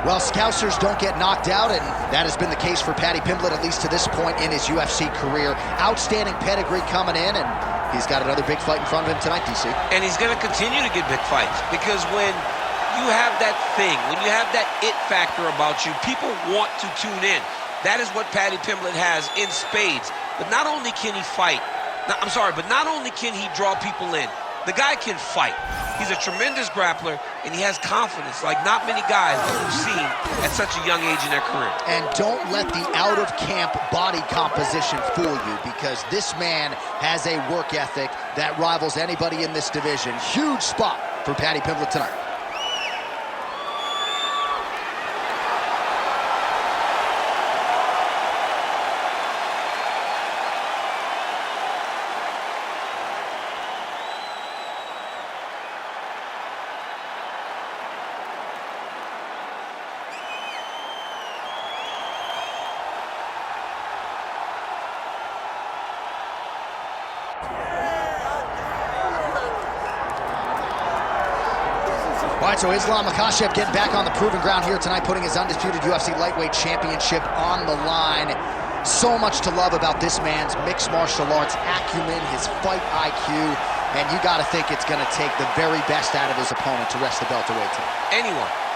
Well, Scousers don't get knocked out, and that has been the case for Paddy Pimblett, at least to this point in his UFC career. Outstanding pedigree coming in, and he's got another big fight in front of him tonight, DC. And he's going to continue to get big fights, because when you have that thing, when you have that it factor about you, people want to tune in. That is what Paddy Pimblett has in spades. But not only can he fight, but not only can he draw people in, the guy can fight. He's a tremendous grappler, and he has confidence like not many guys that we've seen at such a young age in their career. And don't let the out-of-camp body composition fool you, because this man has a work ethic that rivals anybody in this division. Huge spot for Paddy Pimblett tonight. All right, so Islam Makhachev getting back on the proving ground here tonight, putting his undisputed UFC lightweight championship on the line. So much to love about this man's mixed martial arts acumen, his fight IQ, and you got to think it's going to take the very best out of his opponent to wrest the belt away tonight.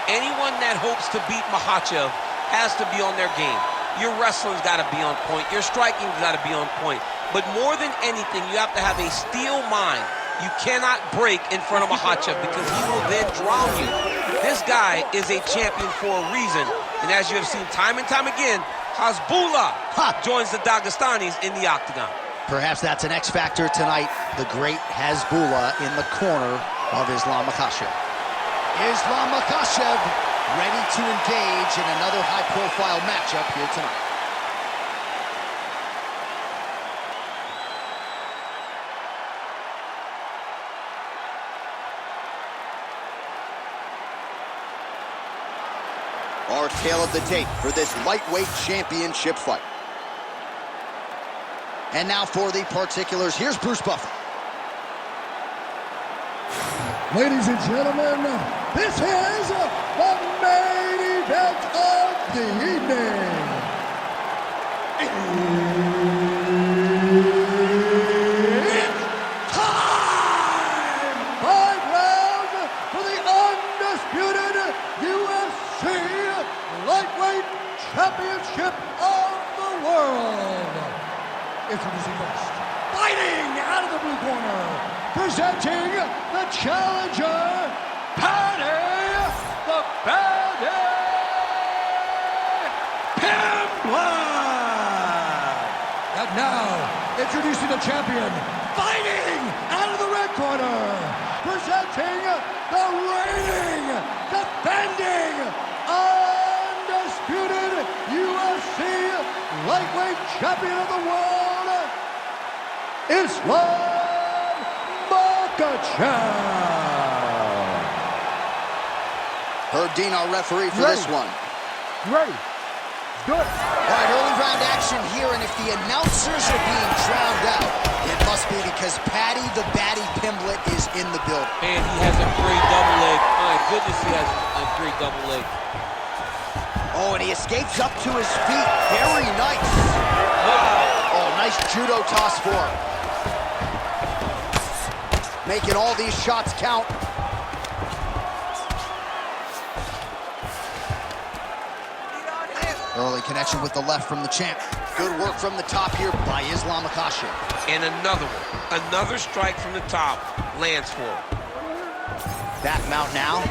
Anyone that hopes to beat Makhachev has to be on their game. Your wrestling's got to be on point. Your striking's got to be on point. But more than anything, you have to have a steel mind. You cannot break in front of Makhachev, because he will then drown you. This guy is a champion for a reason. And as you have seen time and time again, Hasbullah joins the Dagestanis in the octagon. Perhaps that's an X factor tonight. The great Hasbullah in the corner of Islam Makhachev. Islam Makhachev ready to engage in another high-profile matchup here tonight. Our tale of the tape for this lightweight championship fight. And now for the particulars, here's Bruce Buffer. Ladies and gentlemen, this is the main event of the evening. It's time! 5 rounds for the undisputed UFC Lightweight Championship of the world. Introducing first, fighting out of the blue corner, presenting the challenger, Paddy the Paddy Pimblett. And now, introducing the champion, fighting out of the red corner, presenting the reigning, defending, undisputed UFC lightweight champion of the world, Islam Makhachev. Herb Dean, our referee for this one. Ready. Good. All right, early round action here, and if the announcers are being drowned out, it must be because Paddy the Paddy Pimblett is in the building. Man, he has a great double leg. My goodness, he has a great double leg. Oh, and he escapes up to his feet. Very nice. Wow. Oh, nice judo toss for him. Making all these shots count. Early connection with the left from the champ. Good work from the top here by Islam Makhachev. And another one. Another strike from the top lands for him. Back mount now.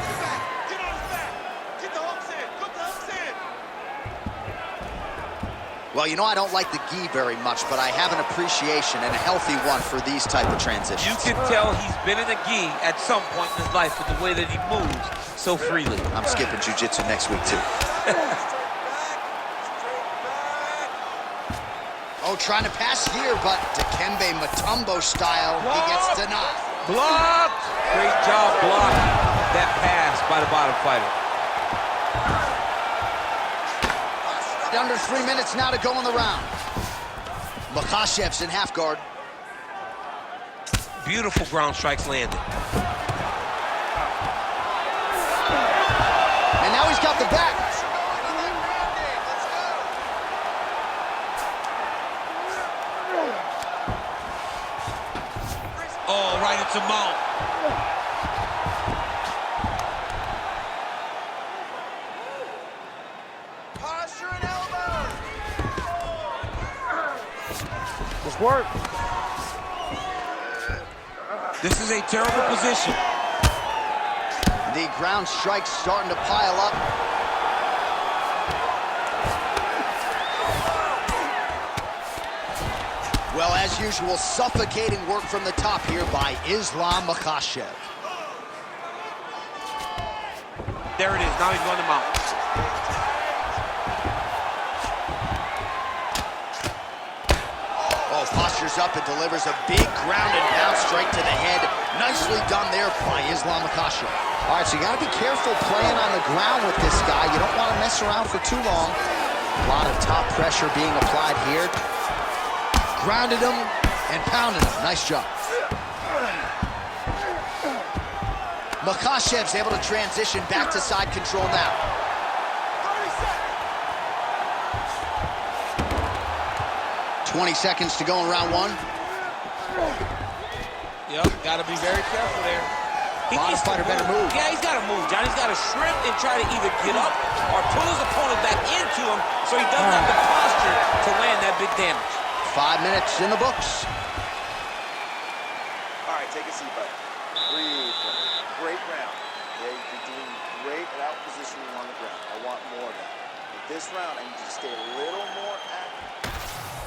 Well, you know, I don't like the gi very much, but I have an appreciation, and a healthy one, for these type of transitions. You can tell he's been in a gi at some point in his life with the way that he moves so freely. I'm skipping jiu-jitsu next week, too. Oh, trying to pass here, but Dikembe Mutombo style, he gets denied. Blocked! Great job blocking that pass by the bottom fighter. Under 3 minutes now to go in the round. Makhachev's in half guard. Beautiful ground strikes landed. And now he's got the back. right, it's a mount. Posture and elbow. Just work. This is a terrible position. The ground strikes starting to pile up. Well, as usual, suffocating work from the top here by Islam Makhachev. There it is, now he's going to mount. Oh, postures up and delivers a big ground and pound strike to the head. Nicely done there by Islam Makhachev. All right, so you got to be careful playing on the ground with this guy. You don't want to mess around for too long. A lot of top pressure being applied here. Grounded him and pounded him. Nice job. Makhachev's able to transition back to side control now. 20 seconds to go in round one. Yep, got to be very careful there. A lot of fighter better move. Yeah, he's got to move, John. He's got to shrimp and try to either get up or pull his opponent back into him so he doesn't have the posture to land that big damage. 5 minutes in the books. All right, take a seat, buddy. Breathe. Great round. Okay, you're doing great at out positioning on the ground. I want more of that. With this round, I need you to stay a little more active.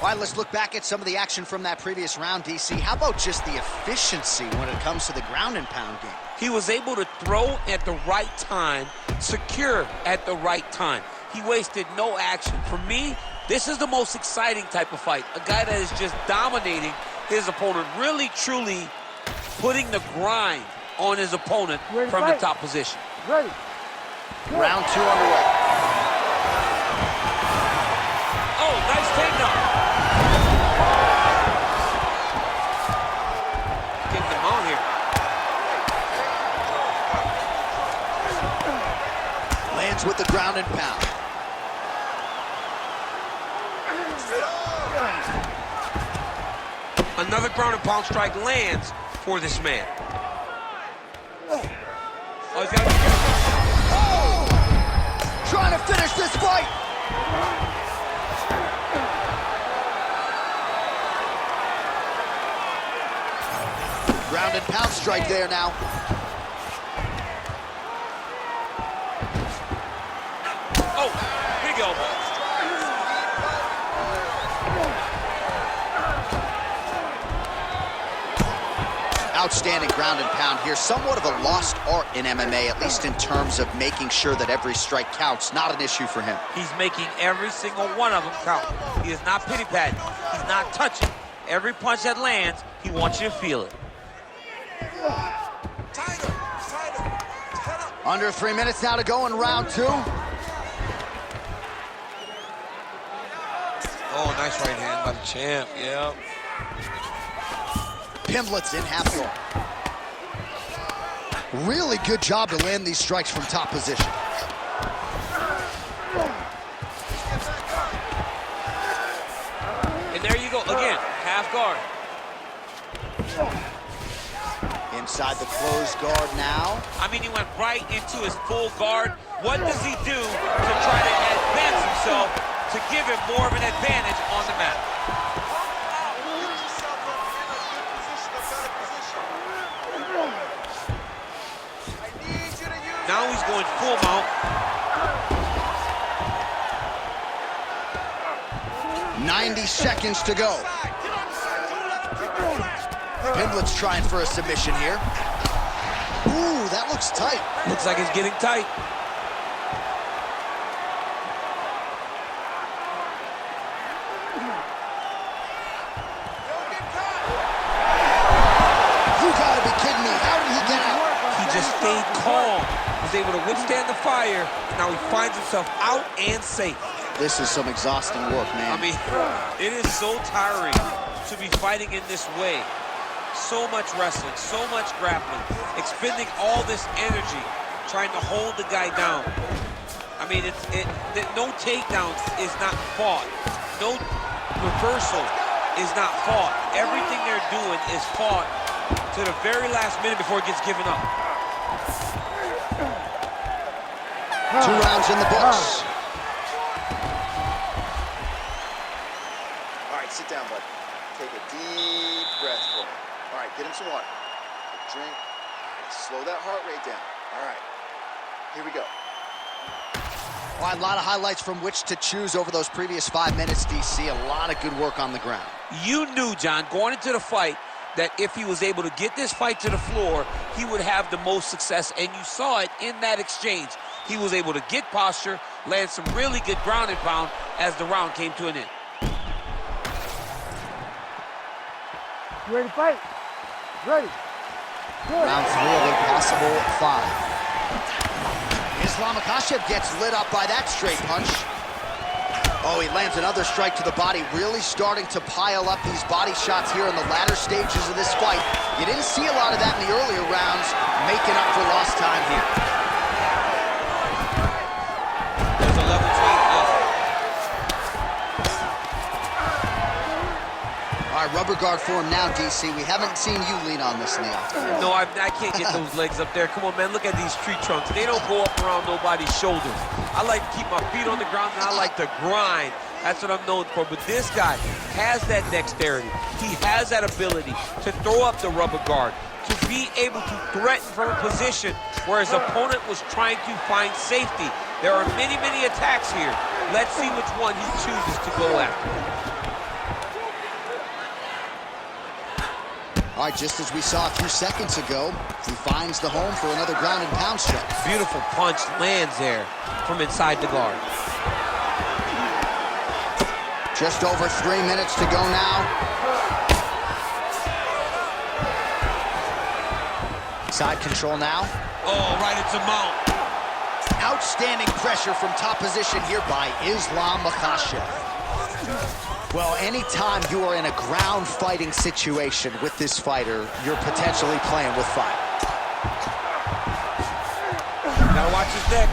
All right, let's look back at some of the action from that previous round, DC. How about just the efficiency when it comes to the ground and pound game? He was able to throw at the right time, secure at the right time. He wasted no action. For me, this is the most exciting type of fight. A guy that is just dominating his opponent, really, truly putting the grind on his opponent from the top position. Ready. Round two underway. Oh, nice takedown. Getting them on here. Lands with the ground and pound. Another ground and pound strike lands for this man. Oh, he's got to be careful. Oh! Trying to finish this fight. Ground and pound strike there now. Oh, big elbow. Outstanding ground and pound here. Somewhat of a lost art in MMA, at least in terms of making sure that every strike counts. Not an issue for him. He's making every single one of them count. He is not pity-patting. He's not touching. Every punch that lands, he wants you to feel it. Under 3 minutes now to go in round two. Oh, nice right hand by the champ. Yep. Pimblett's in half guard. Really good job to land these strikes from top position. And there you go. Again, half guard. Inside the closed guard now. I mean, he went right into his full guard. What does he do to try to advance himself to give him more of an advantage on the mat? Now he's going full mount. 90 seconds to go. Pimblett's trying for a submission here. Ooh, that looks tight. Looks like it's getting tight. You gotta be kidding me. How did he get out? He just stayed calm, was able to withstand the fire, and now he finds himself out and safe. This is some exhausting work, man. I mean, it is so tiring to be fighting in this way. So much wrestling, so much grappling, expending all this energy trying to hold the guy down. I mean, no takedowns is not fought. No reversal is not fought. Everything they're doing is fought to the very last minute before it gets given up. 2 rounds in the books. All right, sit down, bud. Take a deep breath for me. All right, get him some water. Drink. Slow that heart rate down. All right, here we go. All right, a lot of highlights from which to choose over those previous 5 minutes, DC. A lot of good work on the ground. You knew, John, going into the fight, that if he was able to get this fight to the floor, he would have the most success, and you saw it in that exchange. He was able to get posture, land some really good ground and pound as the round came to an end. You ready to fight? Ready. Good. Round 3 of a possible 5. Makhachev gets lit up by that straight punch. Oh, he lands another strike to the body, really starting to pile up these body shots here in the latter stages of this fight. You didn't see a lot of that in the earlier rounds, making up for lost time here. There's a level change. All right, rubber guard for him now, DC. We haven't seen you lean on this, Neil. No, I can't get those legs up there. Come on, man, look at these tree trunks. They don't go up around nobody's shoulders. I like to keep my feet on the ground, and I like to grind. That's what I'm known for. But this guy has that dexterity. He has that ability to throw up the rubber guard, to be able to threaten from a position where his opponent was trying to find safety. There are many, many attacks here. Let's see which one he chooses to go after. All right, just as we saw a few seconds ago, he finds the home for another ground and pound strike. Beautiful punch lands there from inside the guard. Just over 3 minutes to go now. Side control now. Oh, right into mount. Outstanding pressure from top position here by Makhachev. Well, anytime you are in a ground fighting situation with this fighter, you're potentially playing with fire. Gotta watch his neck.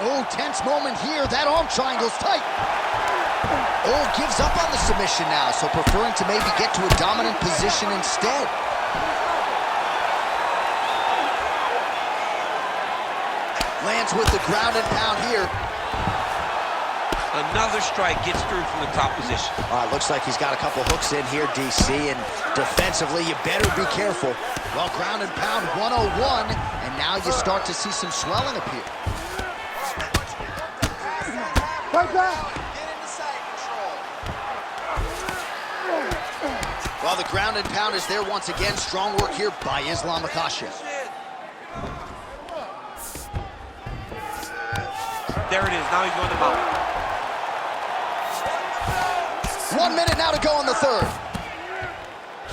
Oh, tense moment here. That arm triangle's tight. Oh, gives up on the submission now, so preferring to maybe get to a dominant position instead. Lands with the ground and pound here. Another strike gets through from the top position. Looks like he's got a couple hooks in here, DC, and defensively, you better be careful. Well, ground and pound 101, and now you start to see some swelling appear. Right back. Get into side control. Well, the ground and pound is there once again. Strong work here by Makhachev. There it is. Now he's going to mount. 1 minute now to go in the third.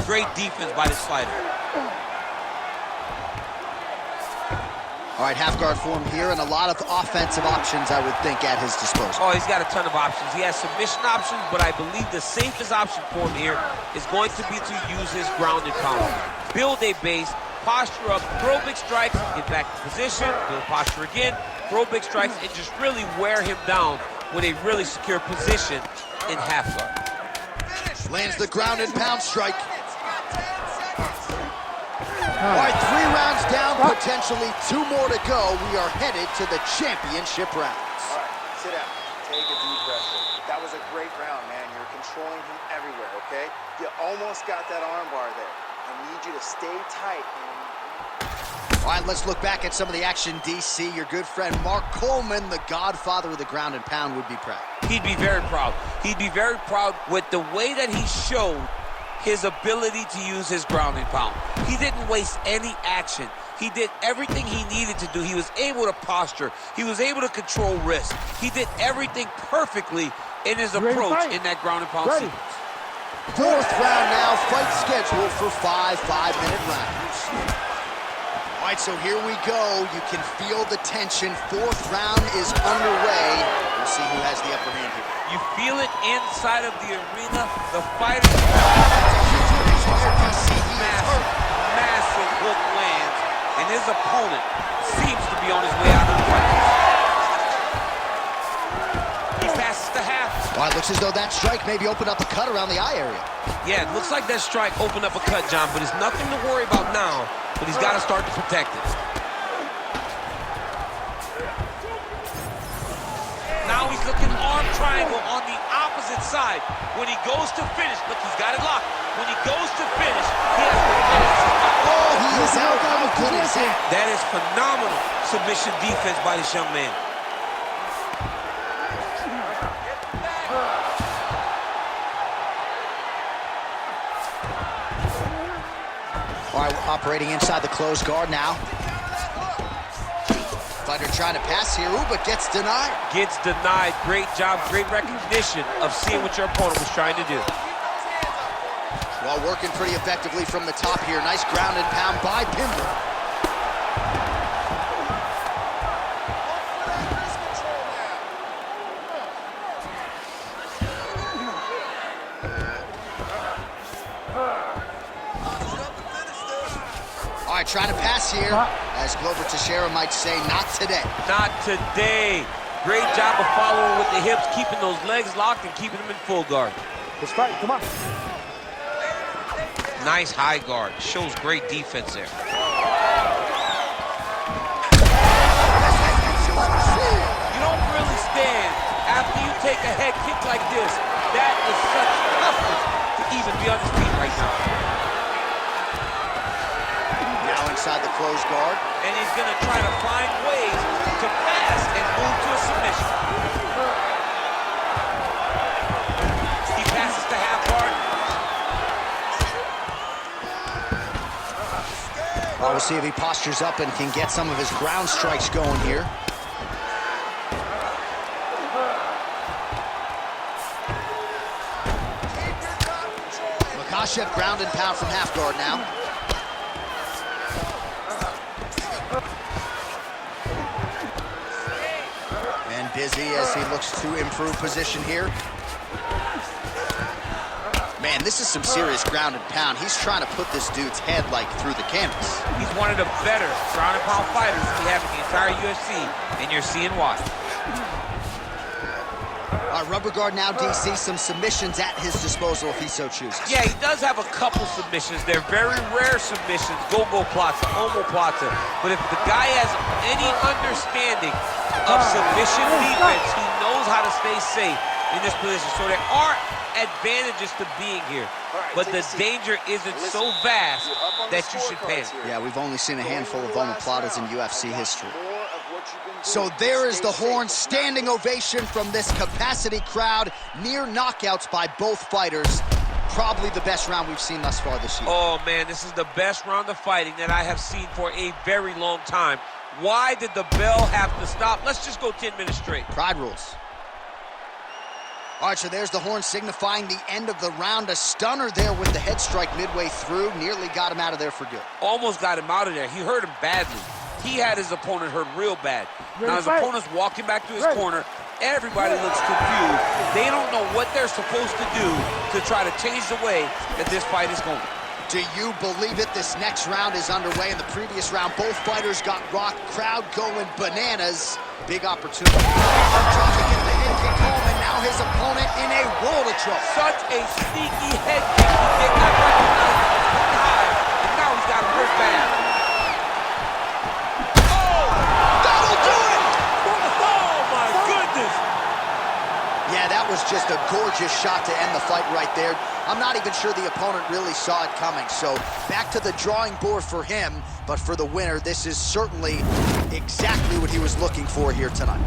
Great defense by this fighter. All right, half guard for him here, and a lot of offensive options, I would think, at his disposal. Oh, he's got a ton of options. He has submission options, but I believe the safest option for him here is going to be to use his ground and pound. Build a base, posture up, throw big strikes, get back to position, build posture again, throw big strikes, and just really wear him down with a really secure position in half guard. Lands the ground and pound strike. All right, 3 rounds down, potentially 2 more to go. We are headed to the championship rounds. All right, sit down. Take a deep breath. That was a great round, man. You're controlling him everywhere, okay? You almost got that arm bar there. I need you to stay tight. All right, let's look back at some of the action, DC. Your good friend Mark Coleman, the godfather of the ground and pound, would be proud. He'd be very proud. He'd be very proud with the way that he showed his ability to use his ground and pound. He didn't waste any action. He did everything he needed to do. He was able to posture. He was able to control wrist. He did everything perfectly in his approach in that ground and pound sequence. 4th round now, fight scheduled for 5 5-minute rounds. All right, so here we go. You can feel the tension. 4th round is underway. We'll see who has the upper hand here. You feel it inside of the arena. The fighter. Massive hook lands, and his opponent seems to be on his way out of the fight. He passes the half. Well, it looks as though that strike maybe opened up a cut around the eye area. Yeah, it looks like that strike opened up a cut, John, but it's nothing to worry about now, but he's got to start to protect it. Now he's looking arm triangle on the opposite side. When he goes to finish, look, he's got it locked. When he goes to finish, he has to finish. Oh, he is out. How good is that? That is phenomenal submission defense by this young man. All right, we're operating inside the closed guard now. Fighter trying to pass here, ooh, but gets denied. Gets denied. Great job, great recognition of seeing what your opponent was trying to do. Well, working pretty effectively from the top here. Nice ground and pound by Pimblett. All right, trying to pass here. As Glover Teixeira might say, not today. Not today. Great job of following with the hips, keeping those legs locked and keeping them in full guard. Let's fight. Come on. Nice high guard. Shows great defense there. You don't really stand after you take a head kick like this. That is such toughness to even be on his feet right now. Now inside the closed guard. And he's going to try to find ways to pass and move to a submission. He passes to half guard. Well, we'll see if he postures up and can get some of his ground strikes going here. Makhachev ground and pound from half guard now. And busy as he looks to improve position here. Man, this is some serious ground and pound. He's trying to put this dude's head like through the canvas. He's one of the better ground and pound fighters we have in the entire UFC, and you're seeing why. Rubber guard now, DC, some submissions at his disposal if he so chooses. Yeah, he does have a couple submissions. They're very rare submissions, go-go plots, omoplata. But if the guy has any understanding of submission defense, he knows how to stay safe in this position. So there are advantages to being here, but the danger isn't so vast that you should panic. Yeah, we've only seen a handful of omoplatas in UFC history. So there is the horn, standing ovation from this capacity crowd. Near knockouts by both fighters. Probably the best round we've seen thus far this year. Oh man, this is the best round of fighting that I have seen for a very long time. Why did the bell have to stop? Let's just go 10 minutes straight. Pride rules. All right, so there's the horn signifying the end of the round. A stunner there with the head strike midway through. Nearly got him out of there for good. Almost got him out of there. He hurt him badly. He had his opponent hurt real bad. Now his opponent's walking back to his corner. Everybody looks confused. They don't know what they're supposed to do to try to change the way that this fight is going. Do you believe it? This next round is underway. In the previous round, both fighters got rocked. Crowd going bananas. Big opportunity. Trying to get the head kick home, and now his opponent in a world of trouble. Such a sneaky head kick. He did not recognize high, and now he's got him hurt bad. Oh! That'll do it! Oh, my goodness! Yeah, that was just a gorgeous shot to end the fight right there. I'm not even sure the opponent really saw it coming. So back to the drawing board for him. But for the winner, this is certainly exactly what he was looking for here tonight.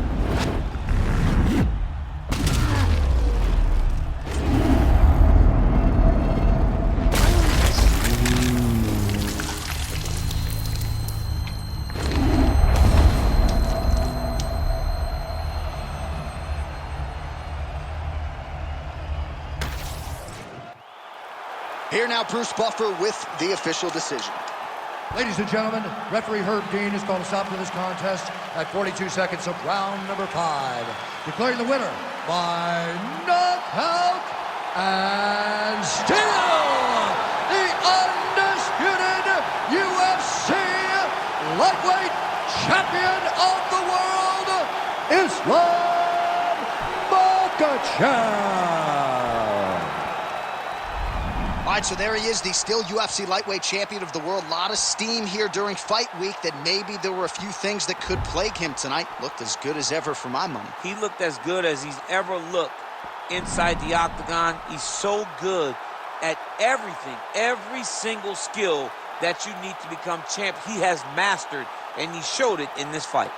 Here now, Bruce Buffer with the official decision. Ladies and gentlemen, referee Herb Dean has called a stop to this contest at 42 seconds of round number 5. Declaring the winner by knockout and still the undisputed UFC lightweight champion of the world, Islam Makhachev. All right, so there he is, the still UFC lightweight champion of the world. A lot of steam here during fight week that maybe there were a few things that could plague him tonight. Looked as good as ever for my money. He looked as good as he's ever looked inside the octagon. He's so good at everything, every single skill that you need to become champ. He has mastered, and he showed it in this fight.